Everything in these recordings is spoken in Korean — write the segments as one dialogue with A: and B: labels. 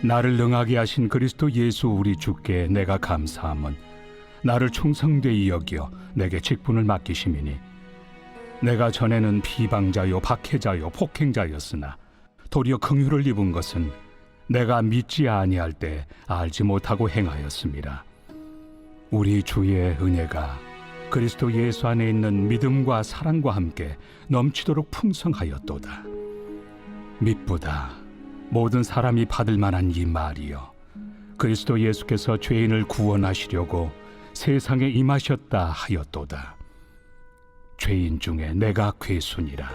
A: 나를 능하게 하신 그리스도 예수 우리 주께 내가 감사함은 나를 충성되이 여겨 내게 직분을 맡기심이니 내가 전에는 비방자요 박해자요 폭행자였으나 도리어 긍휼을 입은 것은 내가 믿지 아니할 때 알지 못하고 행하였습니다. 우리 주의 은혜가 그리스도 예수 안에 있는 믿음과 사랑과 함께 넘치도록 풍성하였도다. 미쁘다 모든 사람이 받을 만한 이 말이여, 그리스도 예수께서 죄인을 구원하시려고 세상에 임하셨다 하였도다. 죄인 중에 내가 괴순이라.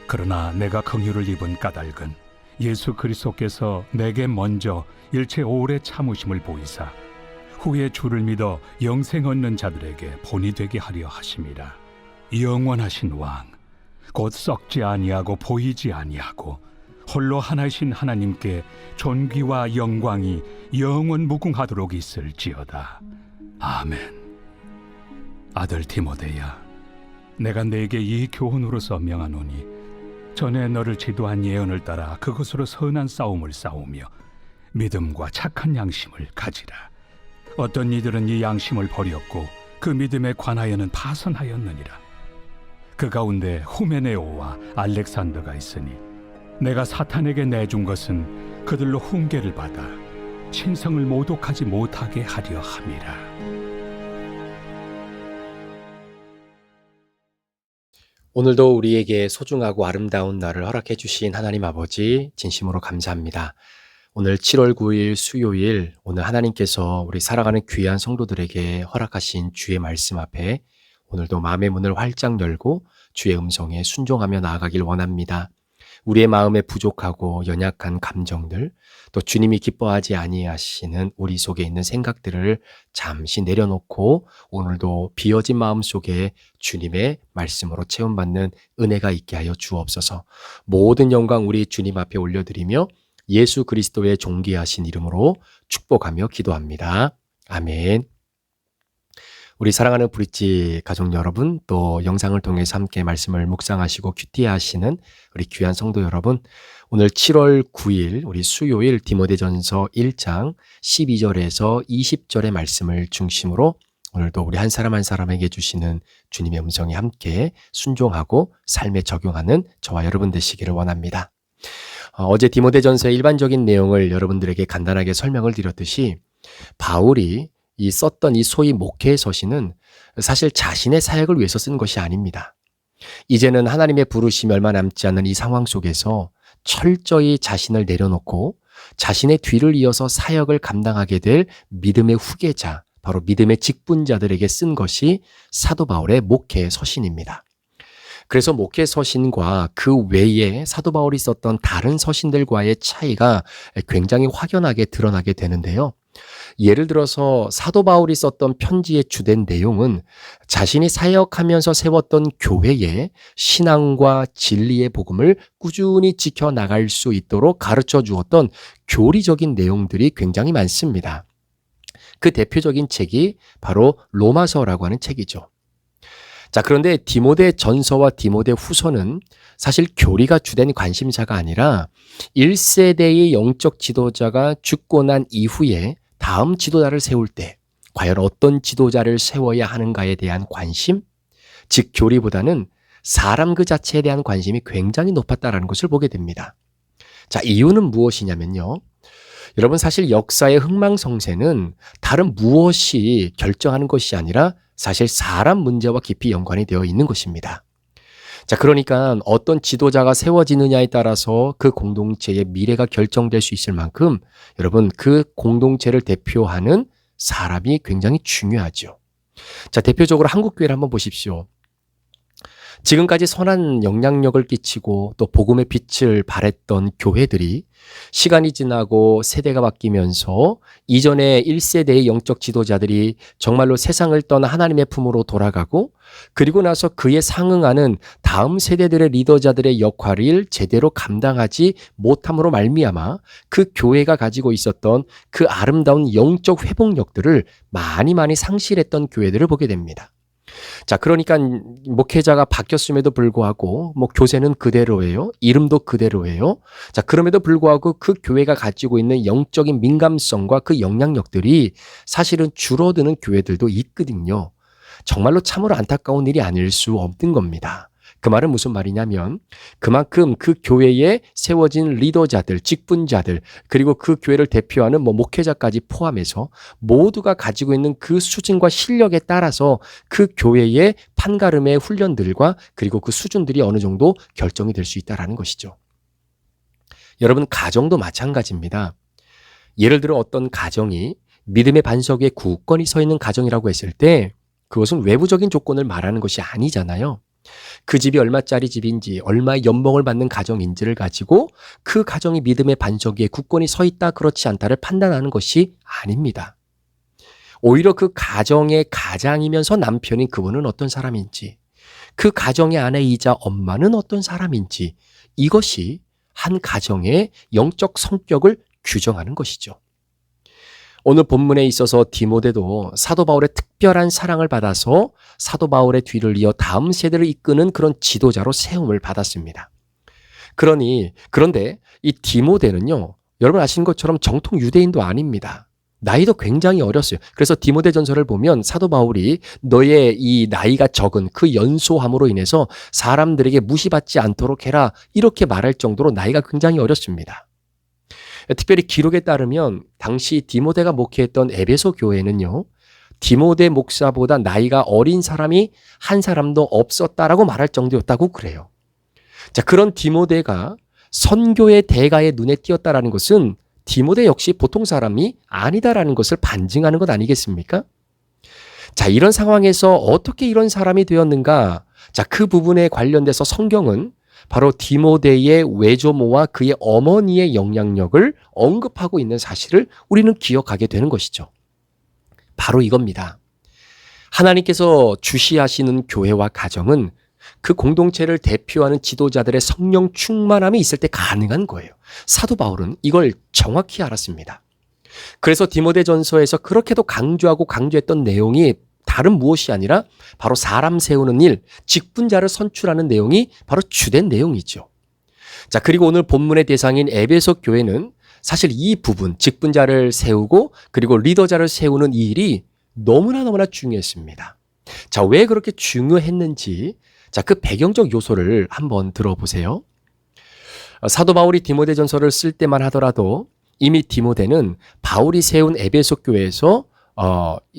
A: 그러나 내가 긍휼을 입은 까닭은 예수 그리스도께서 내게 먼저 일체 오래 참으심을 보이사 후에 주를 믿어 영생 얻는 자들에게 본이 되게 하려 하심이라. 영원하신 왕, 곧 썩지 아니하고 보이지 아니하고 홀로 하나이신 하나님께 존귀와 영광이 영원 무궁하도록 있을지어다. 아멘. 아들 디모데야, 내가 네게 이 교훈으로서 명하노니 전에 너를 지도한 예언을 따라 그것으로 선한 싸움을 싸우며 믿음과 착한 양심을 가지라. 어떤 이들은 이 양심을 버렸고 그 믿음에 관하여는 파선하였느니라. 그 가운데 후메네오와 알렉산더가 있으니 내가 사탄에게 내준 것은 그들로 훈계를 받아 신성을 모독하지 못하게 하려 함이라.
B: 오늘도 우리에게 소중하고 아름다운 날을 허락해 주신 하나님 아버지 진심으로 감사합니다. 오늘 7월 9일 수요일, 오늘 하나님께서 우리 살아가는 귀한 성도들에게 허락하신 주의 말씀 앞에 오늘도 마음의 문을 활짝 열고 주의 음성에 순종하며 나아가길 원합니다. 우리의 마음에 부족하고 연약한 감정들, 또 주님이 기뻐하지 아니하시는 우리 속에 있는 생각들을 잠시 내려놓고 오늘도 비어진 마음 속에 주님의 말씀으로 체험받는 은혜가 있게 하여 주옵소서. 모든 영광 우리 주님 앞에 올려드리며 예수 그리스도의 존귀하신 이름으로 축복하며 기도합니다. 아멘. 우리 사랑하는 브릿지 가족 여러분, 또 영상을 통해서 함께 말씀을 묵상하시고 큐티하시는 우리 귀한 성도 여러분, 오늘 7월 9일 우리 수요일 디모데전서 1장 12절에서 20절의 말씀을 중심으로 오늘도 우리 한 사람 한 사람에게 주시는 주님의 음성에 함께 순종하고 삶에 적용하는 저와 여러분 되시기를 원합니다. 어제 디모데전서의 일반적인 내용을 여러분들에게 간단하게 설명을 드렸듯이 바울이 썼던 이 소위 목회의 서신은 사실 자신의 사역을 위해서 쓴 것이 아닙니다. 이제는 하나님의 부르심이 얼마 남지 않는 이 상황 속에서 철저히 자신을 내려놓고 자신의 뒤를 이어서 사역을 감당하게 될 믿음의 후계자, 바로 믿음의 직분자들에게 쓴 것이 사도 바울의 목회의 서신입니다. 그래서 목회 서신과 그 외에 사도 바울이 썼던 다른 서신들과의 차이가 굉장히 확연하게 드러나게 되는데요. 예를 들어서 사도 바울이 썼던 편지의 주된 내용은 자신이 사역하면서 세웠던 교회의 신앙과 진리의 복음을 꾸준히 지켜나갈 수 있도록 가르쳐 주었던 교리적인 내용들이 굉장히 많습니다. 그 대표적인 책이 바로 로마서라고 하는 책이죠. 자, 그런데 디모데 전서와 디모데 후서는 사실 교리가 주된 관심사가 아니라 1세대의 영적 지도자가 죽고 난 이후에 다음 지도자를 세울 때 과연 어떤 지도자를 세워야 하는가에 대한 관심, 즉 교리보다는 사람 그 자체에 대한 관심이 굉장히 높았다는 것을 보게 됩니다. 자, 이유는 무엇이냐면요. 여러분, 사실 역사의 흥망성쇠는 다른 무엇이 결정하는 것이 아니라 사실 사람 문제와 깊이 연관이 되어 있는 것입니다. 자, 그러니까 어떤 지도자가 세워지느냐에 따라서 그 공동체의 미래가 결정될 수 있을 만큼 여러분, 그 공동체를 대표하는 사람이 굉장히 중요하죠. 자, 대표적으로 한국교회를 한번 보십시오. 지금까지 선한 영향력을 끼치고 또 복음의 빛을 발했던 교회들이 시간이 지나고 세대가 바뀌면서 이전에 1세대의 영적 지도자들이 정말로 세상을 떠나 하나님의 품으로 돌아가고 그리고 나서 그에 상응하는 다음 세대들의 리더자들의 역할을 제대로 감당하지 못함으로 말미암아 그 교회가 가지고 있었던 그 아름다운 영적 회복력들을 많이 상실했던 교회들을 보게 됩니다. 자, 그러니까 목회자가 바뀌었음에도 불구하고 뭐 교세는 그대로예요. 이름도 그대로예요. 자, 그럼에도 불구하고 그 교회가 가지고 있는 영적인 민감성과 그 영향력들이 사실은 줄어드는 교회들도 있거든요. 정말로 참으로 안타까운 일이 아닐 수 없는 겁니다. 그 말은 무슨 말이냐면 그만큼 그 교회에 세워진 리더자들, 직분자들, 그리고 그 교회를 대표하는 뭐 목회자까지 포함해서 모두가 가지고 있는 그 수준과 실력에 따라서 그 교회의 판가름의 훈련들과 그리고 그 수준들이 어느 정도 결정이 될 수 있다는 것이죠. 여러분, 가정도 마찬가지입니다. 예를 들어 어떤 가정이 믿음의 반석 위에 굳건히 서 있는 가정이라고 했을 때 그것은 외부적인 조건을 말하는 것이 아니잖아요. 그 집이 얼마짜리 집인지, 얼마의 연봉을 받는 가정인지를 가지고 그 가정이 믿음의 반석 위에 굳건히 서 있다, 그렇지 않다를 판단하는 것이 아닙니다. 오히려 그 가정의 가장이면서 남편인 그분은 어떤 사람인지, 그 가정의 아내이자 엄마는 어떤 사람인지, 이것이 한 가정의 영적 성격을 규정하는 것이죠. 오늘 본문에 있어서 디모데도 사도 바울의 특별한 사랑을 받아서 사도 바울의 뒤를 이어 다음 세대를 이끄는 그런 지도자로 세움을 받았습니다. 그런데 이 디모데는요, 여러분 아시는 것처럼 정통 유대인도 아닙니다. 나이도 굉장히 어렸어요. 그래서 디모데 전서를 보면 사도 바울이 너의 이 나이가 적은 그 연소함으로 인해서 사람들에게 무시받지 않도록 해라, 이렇게 말할 정도로 나이가 굉장히 어렸습니다. 특별히 기록에 따르면 당시 디모데가 목회했던 에베소 교회는요, 디모데 목사보다 나이가 어린 사람이 한 사람도 없었다라고 말할 정도였다고 그래요. 자, 그런 디모데가 선교의 대가의 눈에 띄었다라는 것은 디모데 역시 보통 사람이 아니다라는 것을 반증하는 것 아니겠습니까? 자, 이런 상황에서 어떻게 이런 사람이 되었는가? 자, 그 부분에 관련돼서 성경은 바로 디모데의 외조모와 그의 어머니의 영향력을 언급하고 있는 사실을 우리는 기억하게 되는 것이죠. 바로 이겁니다. 하나님께서 주시하시는 교회와 가정은 그 공동체를 대표하는 지도자들의 성령 충만함이 있을 때 가능한 거예요. 사도 바울은 이걸 정확히 알았습니다. 그래서 디모데전서에서 그렇게도 강조했던 내용이 다른 무엇이 아니라 바로 사람 세우는 일, 직분자를 선출하는 내용이 바로 주된 내용이죠. 자, 그리고 오늘 본문의 대상인 에베소 교회는 사실 이 부분, 직분자를 세우고 그리고 리더자를 세우는 이 일이 너무나 중요했습니다. 자, 왜 그렇게 중요했는지, 자, 그 배경적 요소를 한번 들어보세요. 사도 바울이 디모데전서를 쓸 때만 하더라도 이미 디모데는 바울이 세운 에베소 교회에서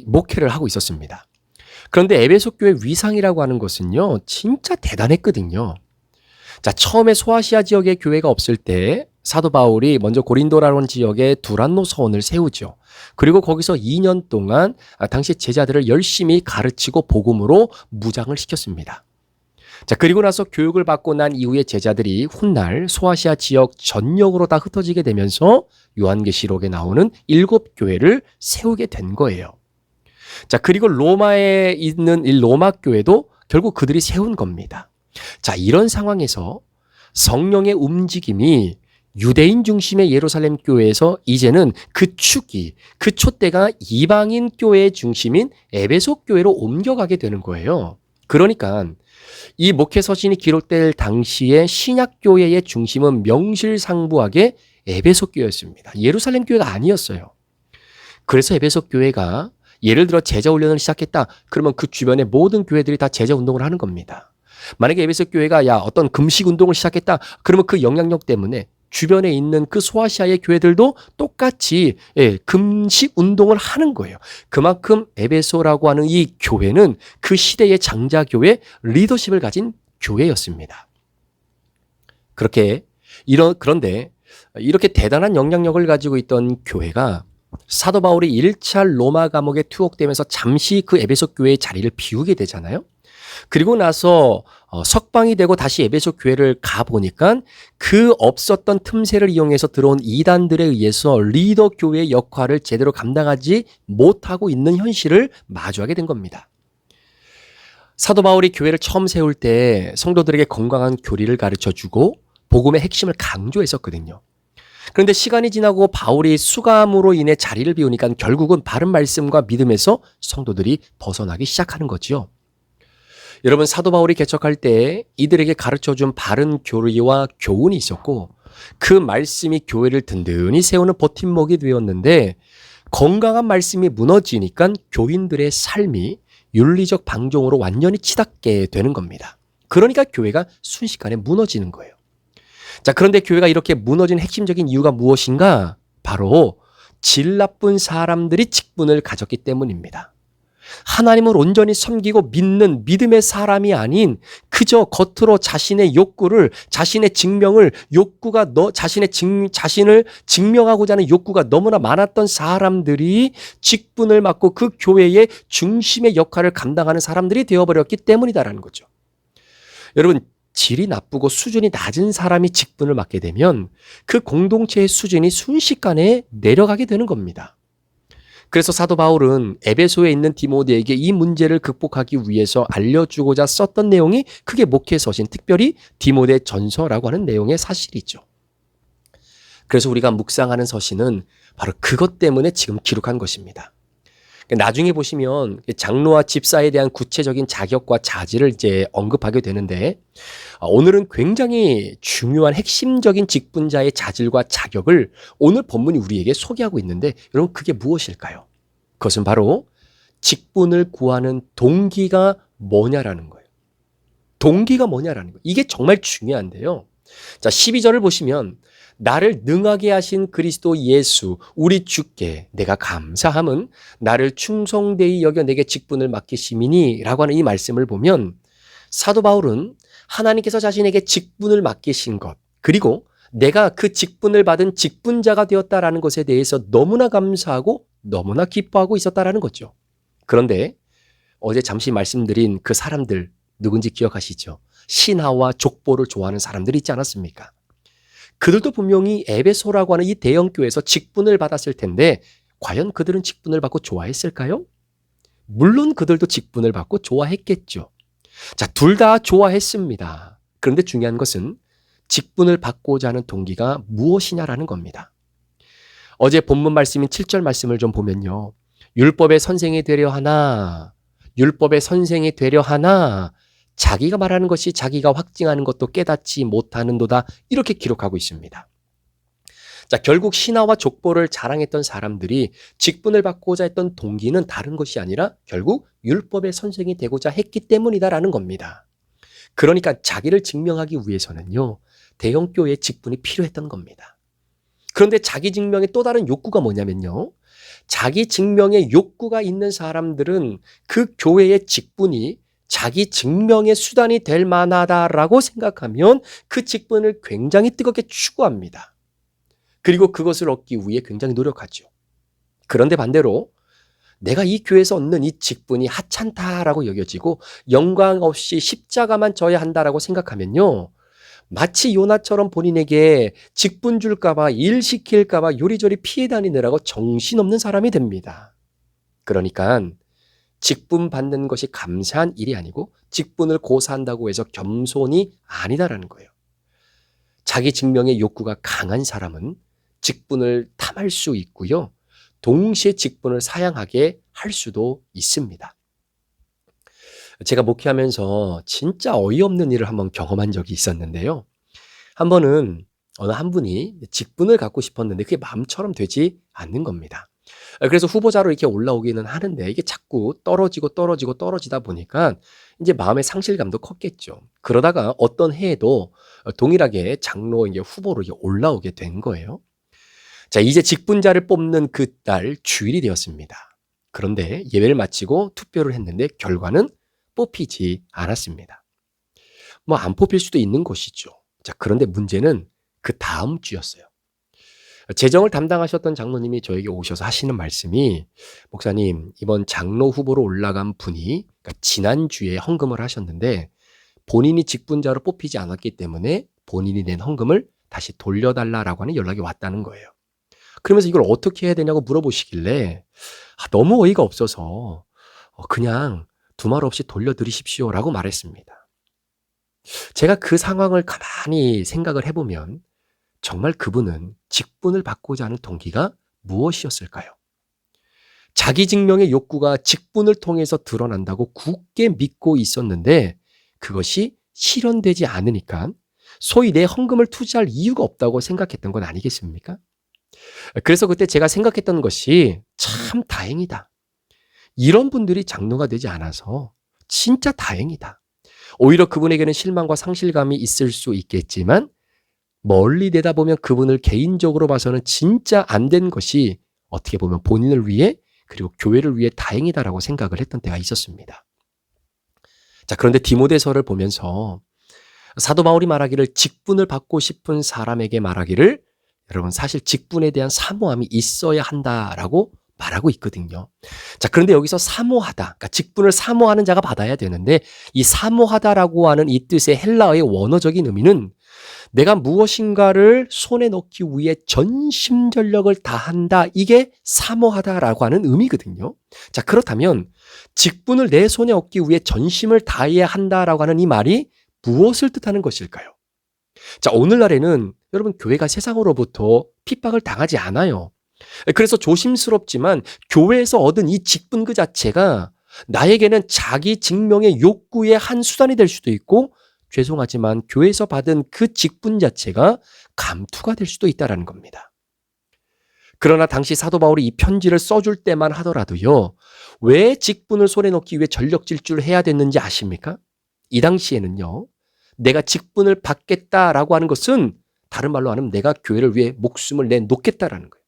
B: 목회를 하고 있었습니다. 그런데 에베소 교회 위상이라고 하는 것은요, 진짜 대단했거든요. 자, 처음에 소아시아 지역에 교회가 없을 때 사도 바울이 먼저 고린도라는 지역에 두란노 서원을 세우죠. 그리고 거기서 2년 동안 당시 제자들을 열심히 가르치고 복음으로 무장을 시켰습니다. 자, 그리고 나서 교육을 받고 난 이후에 제자들이 훗날 소아시아 지역 전역으로 다 흩어지게 되면서 요한계시록에 나오는 7교회를 세우게 된 거예요. 자, 그리고 로마에 있는 이 로마 교회도 결국 그들이 세운 겁니다. 자, 이런 상황에서 성령의 움직임이 유대인 중심의 예루살렘 교회에서 이제는 그 축이, 그 촛대가 이방인 교회의 중심인 에베소 교회로 옮겨가게 되는 거예요. 그러니까 이 목회 서신이 기록될 당시에 신약 교회의 중심은 명실상부하게 에베소 교회였습니다. 예루살렘 교회가 아니었어요. 그래서 에베소 교회가 예를 들어 제자 훈련을 시작했다. 그러면 그 주변의 모든 교회들이 다 제자 운동을 하는 겁니다. 만약에 에베소 교회가 어떤 금식 운동을 시작했다. 그러면 그 영향력 때문에 주변에 있는 그 소아시아의 교회들도 똑같이 금식 운동을 하는 거예요. 그만큼 에베소라고 하는 이 교회는 그 시대의 장자교회 리더십을 가진 교회였습니다. 그런데 이렇게 대단한 영향력을 가지고 있던 교회가 사도 바울이 1차 로마 감옥에 투옥되면서 잠시 그 에베소 교회의 자리를 비우게 되잖아요. 그리고 나서 석방이 되고 다시 에베소 교회를 가보니까 그 없었던 틈새를 이용해서 들어온 이단들에 의해서 리더 교회의 역할을 제대로 감당하지 못하고 있는 현실을 마주하게 된 겁니다. 사도 바울이 교회를 처음 세울 때 성도들에게 건강한 교리를 가르쳐주고 복음의 핵심을 강조했었거든요. 그런데 시간이 지나고 바울이 수감으로 인해 자리를 비우니까 결국은 바른 말씀과 믿음에서 성도들이 벗어나기 시작하는 거죠. 여러분, 사도 바울이 개척할 때 이들에게 가르쳐준 바른 교리와 교훈이 있었고 그 말씀이 교회를 든든히 세우는 버팀목이 되었는데 건강한 말씀이 무너지니까 교인들의 삶이 윤리적 방종으로 완전히 치닫게 되는 겁니다. 그러니까 교회가 순식간에 무너지는 거예요. 자, 그런데 교회가 이렇게 무너진 핵심적인 이유가 무엇인가? 바로 질 나쁜 사람들이 직분을 가졌기 때문입니다. 하나님을 온전히 섬기고 믿는 믿음의 사람이 아닌 그저 겉으로 자신의 욕구를, 자신의 증명을, 자신을 증명하고자 하는 욕구가 너무나 많았던 사람들이 직분을 맡고 그 교회의 중심의 역할을 감당하는 사람들이 되어버렸기 때문이다라는 거죠. 여러분, 질이 나쁘고 수준이 낮은 사람이 직분을 맡게 되면 그 공동체의 수준이 순식간에 내려가게 되는 겁니다. 그래서 사도 바울은 에베소에 있는 디모데에게 이 문제를 극복하기 위해서 알려주고자 썼던 내용이 그게 목회서신, 특별히 디모데 전서라고 하는 내용의 사실이죠. 그래서 우리가 묵상하는 서신은 바로 그것 때문에 지금 기록한 것입니다. 나중에 보시면 장로와 집사에 대한 구체적인 자격과 자질을 이제 언급하게 되는데 오늘은 굉장히 중요한 핵심적인 직분자의 자질과 자격을 오늘 본문이 우리에게 소개하고 있는데 여러분, 그게 무엇일까요? 그것은 바로 직분을 구하는 동기가 뭐냐라는 거예요. 동기가 뭐냐라는 거예요. 이게 정말 중요한데요. 자, 12절을 보시면 나를 능하게 하신 그리스도 예수 우리 주께 내가 감사함은 나를 충성되이 여겨 내게 직분을 맡기심이니 라고 하는 이 말씀을 보면 사도 바울은 하나님께서 자신에게 직분을 맡기신 것, 그리고 내가 그 직분을 받은 직분자가 되었다라는 것에 대해서 너무나 감사하고 너무나 기뻐하고 있었다라는 거죠. 그런데 어제 잠시 말씀드린 그 사람들 누군지 기억하시죠? 신하와 족보를 좋아하는 사람들이 있지 않았습니까? 그들도 분명히 에베소라고 하는 이 대형교회에서 직분을 받았을 텐데 과연 그들은 직분을 받고 좋아했을까요? 물론 그들도 직분을 받고 좋아했겠죠. 자, 둘 다 좋아했습니다. 그런데 중요한 것은 직분을 받고자 하는 동기가 무엇이냐라는 겁니다. 어제 본문 말씀인 7절 말씀을 좀 보면요. 율법의 선생이 되려 하나 자기가 말하는 것이 자기가 확증하는 것도 깨닫지 못하는도다, 이렇게 기록하고 있습니다. 자, 결국 신하와 족보를 자랑했던 사람들이 직분을 받고자 했던 동기는 다른 것이 아니라 결국 율법의 선생이 되고자 했기 때문이다라는 겁니다. 그러니까 자기를 증명하기 위해서는요, 대형교회의 직분이 필요했던 겁니다. 그런데 자기 증명의 또 다른 욕구가 뭐냐면요, 자기 증명의 욕구가 있는 사람들은 그 교회의 직분이 자기 증명의 수단이 될 만하다라고 생각하면 그 직분을 굉장히 뜨겁게 추구합니다. 그리고 그것을 얻기 위해 굉장히 노력하죠. 그런데 반대로 내가 이 교회에서 얻는 이 직분이 하찮다라고 여겨지고 영광 없이 십자가만 져야 한다라고 생각하면요, 마치 요나처럼 본인에게 직분 줄까봐, 일 시킬까봐 요리조리 피해 다니느라고 정신없는 사람이 됩니다. 그러니까 직분 받는 것이 감사한 일이 아니고 직분을 고사한다고 해서 겸손이 아니다라는 거예요. 자기 증명의 욕구가 강한 사람은 직분을 탐할 수 있고요, 동시에 직분을 사양하게 할 수도 있습니다. 제가 목회하면서 진짜 어이없는 일을 한번 경험한 적이 있었는데요. 한 번은 어느 한 분이 직분을 갖고 싶었는데 그게 마음처럼 되지 않는 겁니다. 그래서 후보자로 이렇게 올라오기는 하는데 이게 자꾸 떨어지다 보니까 이제 마음의 상실감도 컸겠죠. 그러다가 어떤 해에도 동일하게 장로 이제 후보로 올라오게 된 거예요. 자, 이제 직분자를 뽑는 그날 주일이 되었습니다. 그런데 예배를 마치고 투표를 했는데 결과는 뽑히지 않았습니다. 뭐 안 뽑힐 수도 있는 것이죠. 자, 그런데 문제는 그 다음 주였어요. 재정을 담당하셨던 장로님이 저에게 오셔서 하시는 말씀이, 목사님, 이번 장로 후보로 올라간 분이 그러니까 지난주에 헌금을 하셨는데 본인이 직분자로 뽑히지 않았기 때문에 본인이 낸 헌금을 다시 돌려달라라고 하는 연락이 왔다는 거예요. 그러면서 이걸 어떻게 해야 되냐고 물어보시길래 너무 어이가 없어서 그냥 두말 없이 돌려드리십시오라고 말했습니다. 제가 그 상황을 가만히 생각을 해보면 정말 그분은 직분을 받고자 하는 동기가 무엇이었을까요? 자기 증명의 욕구가 직분을 통해서 드러난다고 굳게 믿고 있었는데 그것이 실현되지 않으니까 소위 내 헌금을 투자할 이유가 없다고 생각했던 건 아니겠습니까? 그래서 그때 제가 생각했던 것이 참 다행이다. 이런 분들이 장로가 되지 않아서 진짜 다행이다. 오히려 그분에게는 실망과 상실감이 있을 수 있겠지만 멀리 내다보면 그분을 개인적으로 봐서는 진짜 안 된 것이 어떻게 보면 본인을 위해 그리고 교회를 위해 다행이다라고 생각을 했던 때가 있었습니다. 자, 그런데 디모데서를 보면서 사도 바울이 말하기를 직분을 받고 싶은 사람에게 말하기를 여러분 사실 직분에 대한 사모함이 있어야 한다라고 말하고 있거든요. 자, 그런데 여기서 사모하다, 그러니까 직분을 사모하는 자가 받아야 되는데 이 사모하다라고 하는 이 뜻의 헬라어의 원어적인 의미는 내가 무엇인가를 손에 넣기 위해 전심전력을 다한다. 이게 사모하다라고 하는 의미거든요. 자, 그렇다면 직분을 내 손에 얻기 위해 전심을 다해야 한다라고 하는 이 말이 무엇을 뜻하는 것일까요? 자, 오늘날에는 여러분 교회가 세상으로부터 핍박을 당하지 않아요. 그래서 조심스럽지만 교회에서 얻은 이 직분 그 자체가 나에게는 자기 증명의 욕구의 한 수단이 될 수도 있고 죄송하지만 교회에서 받은 그 직분 자체가 감투가 될 수도 있다는 겁니다. 그러나 당시 사도 바울이 이 편지를 써줄 때만 하더라도요. 왜 직분을 손에 넣기 위해 전력 질주를 해야 됐는지 아십니까? 이 당시에는요. 내가 직분을 받겠다라고 하는 것은 다른 말로 하면 내가 교회를 위해 목숨을 내놓겠다라는 거예요.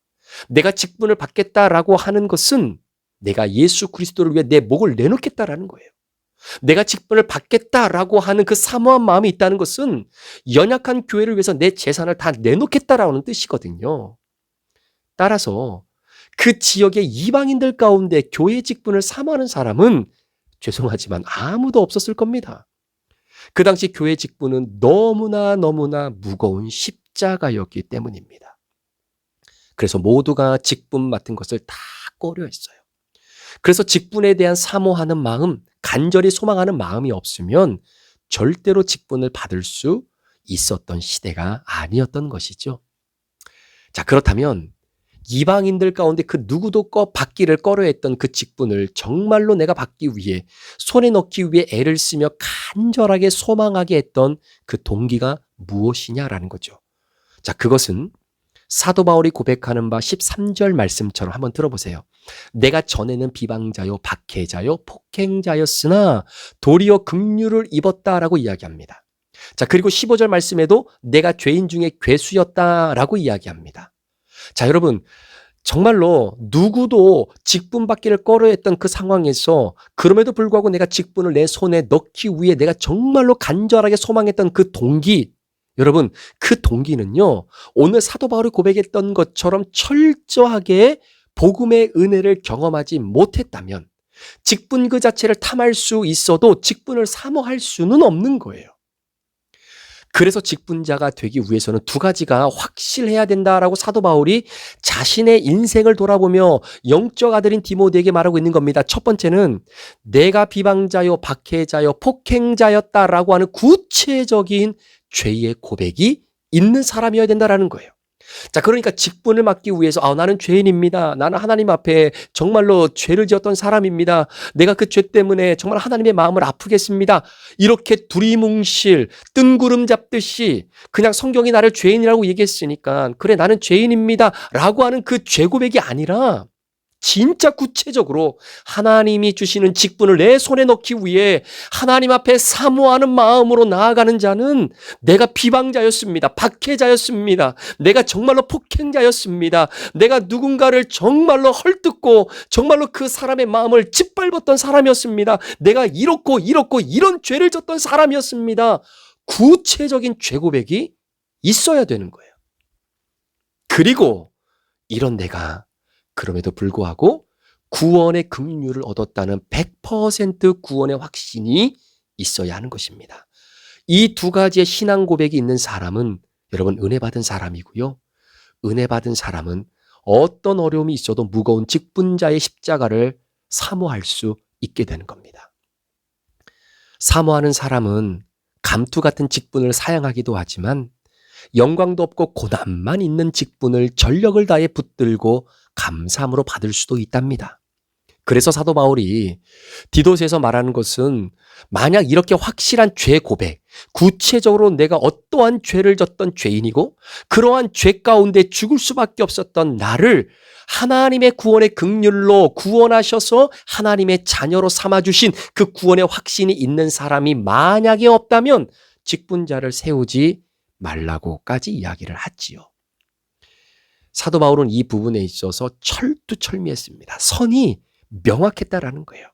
B: 내가 직분을 받겠다라고 하는 것은 내가 예수 그리스도를 위해 내 목을 내놓겠다라는 거예요. 내가 직분을 받겠다라고 하는 그 사모한 마음이 있다는 것은 연약한 교회를 위해서 내 재산을 다 내놓겠다라는 뜻이거든요. 따라서 그 지역의 이방인들 가운데 교회 직분을 사모하는 사람은 죄송하지만 아무도 없었을 겁니다. 그 당시 교회 직분은 너무나 무거운 십자가였기 때문입니다. 그래서 모두가 직분 맡은 것을 다 꺼려했어요. 그래서 직분에 대한 사모하는 마음, 간절히 소망하는 마음이 없으면 절대로 직분을 받을 수 있었던 시대가 아니었던 것이죠. 자, 그렇다면 이방인들 가운데 그 누구도 받기를 꺼려했던 그 직분을 정말로 내가 받기 위해 손에 넣기 위해 애를 쓰며 간절하게 소망하게 했던 그 동기가 무엇이냐라는 거죠. 자, 그것은 사도 바울이 고백하는 바 13절 말씀처럼 한번 들어보세요. 내가 전에는 비방자요, 박해자요, 폭행자였으나 도리어 긍휼을 입었다라고 이야기합니다. 자, 그리고 15절 말씀에도 내가 죄인 중에 괴수였다라고 이야기합니다. 자, 여러분 정말로 누구도 직분 받기를 꺼려했던 그 상황에서 그럼에도 불구하고 내가 직분을 내 손에 넣기 위해 내가 정말로 간절하게 소망했던 그 동기, 여러분 그 동기는요 오늘 사도 바울이 고백했던 것처럼 철저하게 복음의 은혜를 경험하지 못했다면 직분 그 자체를 탐할 수 있어도 직분을 사모할 수는 없는 거예요. 그래서 직분자가 되기 위해서는 두 가지가 확실해야 된다라고 사도 바울이 자신의 인생을 돌아보며 영적 아들인 디모데에게 말하고 있는 겁니다. 첫 번째는 내가 비방자요, 박해자요, 폭행자였다라고 하는 구체적인 죄의 고백이 있는 사람이어야 된다라는 거예요. 자, 그러니까 직분을 맡기 위해서 나는 죄인입니다. 나는 하나님 앞에 정말로 죄를 지었던 사람입니다. 내가 그 죄 때문에 정말 하나님의 마음을 아프겠습니다. 이렇게 두리뭉실 뜬구름 잡듯이 그냥 성경이 나를 죄인이라고 얘기했으니까 그래 나는 죄인입니다 라고 하는 그 죄 고백이 아니라 진짜 구체적으로 하나님이 주시는 직분을 내 손에 넣기 위해 하나님 앞에 사모하는 마음으로 나아가는 자는 내가 비방자였습니다. 박해자였습니다. 내가 정말로 폭행자였습니다. 내가 누군가를 정말로 헐뜯고 정말로 그 사람의 마음을 짓밟았던 사람이었습니다. 내가 이렇고 이런 죄를 졌던 사람이었습니다. 구체적인 죄 고백이 있어야 되는 거예요. 그리고 이런 내가 그럼에도 불구하고 구원의 긍휼을 얻었다는 100% 구원의 확신이 있어야 하는 것입니다. 이 두 가지의 신앙 고백이 있는 사람은 여러분 은혜 받은 사람이고요. 은혜 받은 사람은 어떤 어려움이 있어도 무거운 직분자의 십자가를 사모할 수 있게 되는 겁니다. 사모하는 사람은 감투 같은 직분을 사양하기도 하지만 영광도 없고 고난만 있는 직분을 전력을 다해 붙들고 감사함으로 받을 수도 있답니다. 그래서 사도 바울이 디도스에서 말하는 것은 만약 이렇게 확실한 죄 고백, 구체적으로 내가 어떠한 죄를 졌던 죄인이고 그러한 죄 가운데 죽을 수밖에 없었던 나를 하나님의 구원의 긍휼로 구원하셔서 하나님의 자녀로 삼아주신 그 구원의 확신이 있는 사람이 만약에 없다면 직분자를 세우지 말라고까지 이야기를 하지요. 사도 바울은 이 부분에 있어서 철두철미했습니다. 선이 명확했다라는 거예요.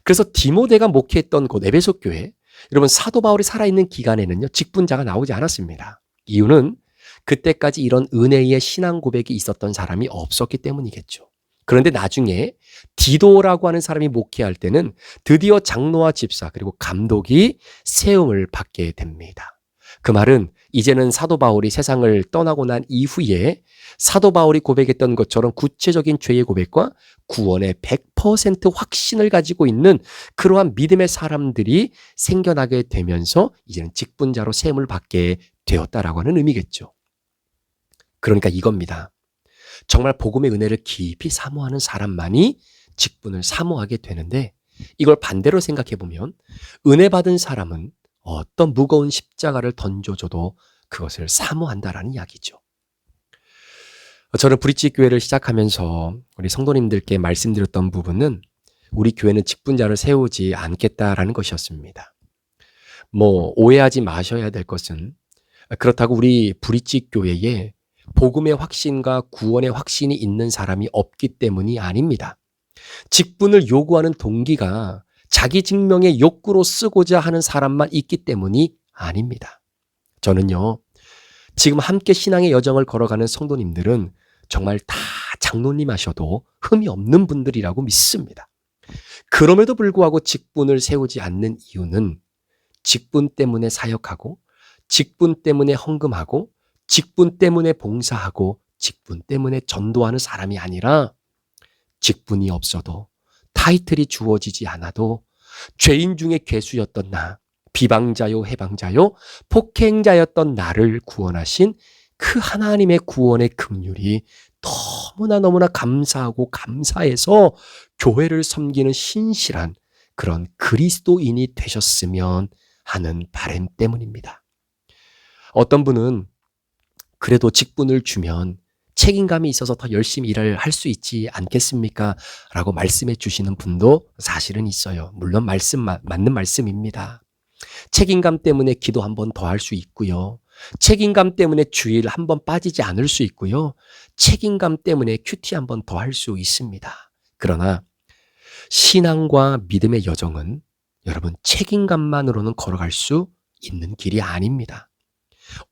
B: 그래서 디모데가 목회했던 곳 에베소 교회, 여러분 사도 바울이 살아있는 기간에는요 직분자가 나오지 않았습니다. 이유는 그때까지 이런 은혜의 신앙 고백이 있었던 사람이 없었기 때문이겠죠. 그런데 나중에 디도라고 하는 사람이 목회할 때는 드디어 장로와 집사 그리고 감독이 세움을 받게 됩니다. 그 말은 이제는 사도 바울이 세상을 떠나고 난 이후에 사도 바울이 고백했던 것처럼 구체적인 죄의 고백과 구원의 100% 확신을 가지고 있는 그러한 믿음의 사람들이 생겨나게 되면서 이제는 직분자로 세움을 받게 되었다라고 하는 의미겠죠. 그러니까 이겁니다. 정말 복음의 은혜를 깊이 사모하는 사람만이 직분을 사모하게 되는데 이걸 반대로 생각해 보면 은혜 받은 사람은 어떤 무거운 십자가를 던져줘도 그것을 사모한다라는 이야기죠. 저는 브릿지 교회를 시작하면서 우리 성도님들께 말씀드렸던 부분은 우리 교회는 직분자를 세우지 않겠다라는 것이었습니다. 오해하지 마셔야 될 것은 그렇다고 우리 브릿지 교회에 복음의 확신과 구원의 확신이 있는 사람이 없기 때문이 아닙니다. 직분을 요구하는 동기가 자기 증명의 욕구로 쓰고자 하는 사람만 있기 때문이 아닙니다. 저는요, 지금 함께 신앙의 여정을 걸어가는 성도님들은 정말 다 장로님 하셔도 흠이 없는 분들이라고 믿습니다. 그럼에도 불구하고 직분을 세우지 않는 이유는 직분 때문에 사역하고 직분 때문에 헌금하고 직분 때문에 봉사하고 직분 때문에 전도하는 사람이 아니라 직분이 없어도 타이틀이 주어지지 않아도 죄인 중에 괴수였던 나, 비방자요 해방자요 폭행자였던 나를 구원하신 그 하나님의 구원의 긍휼이 너무나 감사하고 감사해서 교회를 섬기는 신실한 그런 그리스도인이 되셨으면 하는 바람 때문입니다. 어떤 분은 그래도 직분을 주면 책임감이 있어서 더 열심히 일을 할 수 있지 않겠습니까? 라고 말씀해 주시는 분도 사실은 있어요. 물론 맞는 말씀입니다. 책임감 때문에 기도 한 번 더 할 수 있고요. 책임감 때문에 주일 한 번 빠지지 않을 수 있고요. 책임감 때문에 큐티 한 번 더 할 수 있습니다. 그러나 신앙과 믿음의 여정은 여러분 책임감만으로는 걸어갈 수 있는 길이 아닙니다.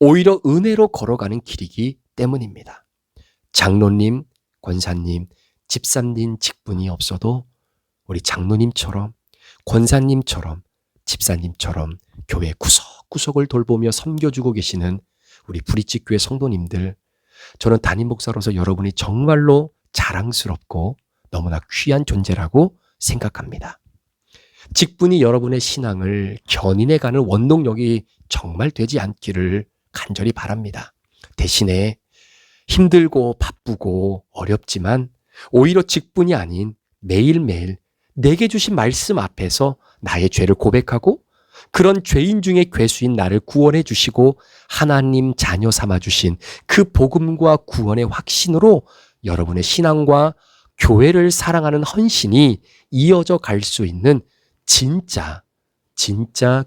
B: 오히려 은혜로 걸어가는 길이기 때문입니다. 장로님, 권사님, 집사님 직분이 없어도 우리 장로님처럼 권사님처럼 집사님처럼 교회 구석구석을 돌보며 섬겨주고 계시는 우리 브릿지 교회 성도님들, 저는 담임 목사로서 여러분이 정말로 자랑스럽고 너무나 귀한 존재라고 생각합니다. 직분이 여러분의 신앙을 견인해가는 원동력이 정말 되지 않기를 간절히 바랍니다. 대신에 힘들고 바쁘고 어렵지만 오히려 직분이 아닌 매일매일 내게 주신 말씀 앞에서 나의 죄를 고백하고 그런 죄인 중에 괴수인 나를 구원해 주시고 하나님 자녀 삼아 주신 그 복음과 구원의 확신으로 여러분의 신앙과 교회를 사랑하는 헌신이 이어져 갈 수 있는 진짜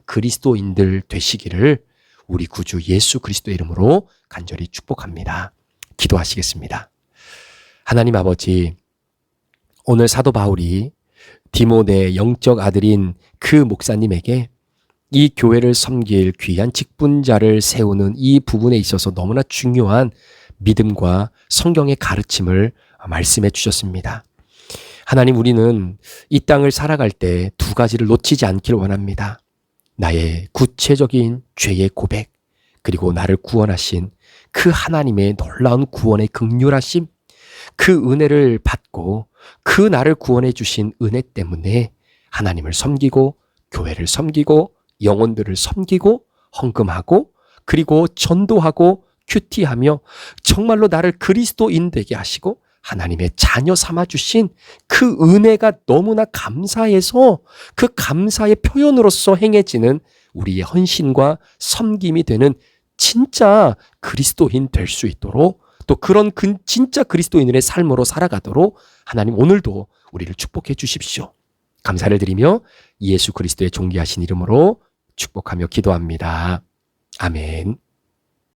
B: 그리스도인들 되시기를 우리 구주 예수 그리스도의 이름으로 간절히 축복합니다. 기도하시겠습니다. 하나님 아버지, 오늘 사도 바울이 디모데 영적 아들인 그 목사님에게 이 교회를 섬길 귀한 직분자를 세우는 이 부분에 있어서 너무나 중요한 믿음과 성경의 가르침을 말씀해 주셨습니다. 하나님, 우리는 이 땅을 살아갈 때 두 가지를 놓치지 않기를 원합니다. 나의 구체적인 죄의 고백, 그리고 나를 구원하신 그 하나님의 놀라운 구원의 긍휼하심, 그 은혜를 받고 그 나를 구원해 주신 은혜 때문에 하나님을 섬기고 교회를 섬기고 영혼들을 섬기고 헌금하고 그리고 전도하고 큐티하며 정말로 나를 그리스도인 되게 하시고 하나님의 자녀 삼아주신 그 은혜가 너무나 감사해서 그 감사의 표현으로서 행해지는 우리의 헌신과 섬김이 되는 진짜 그리스도인 될 수 있도록, 또 그런 진짜 그리스도인의 삶으로 살아가도록 하나님 오늘도 우리를 축복해 주십시오. 감사를 드리며 예수 그리스도의 존귀하신 이름으로 축복하며 기도합니다. 아멘.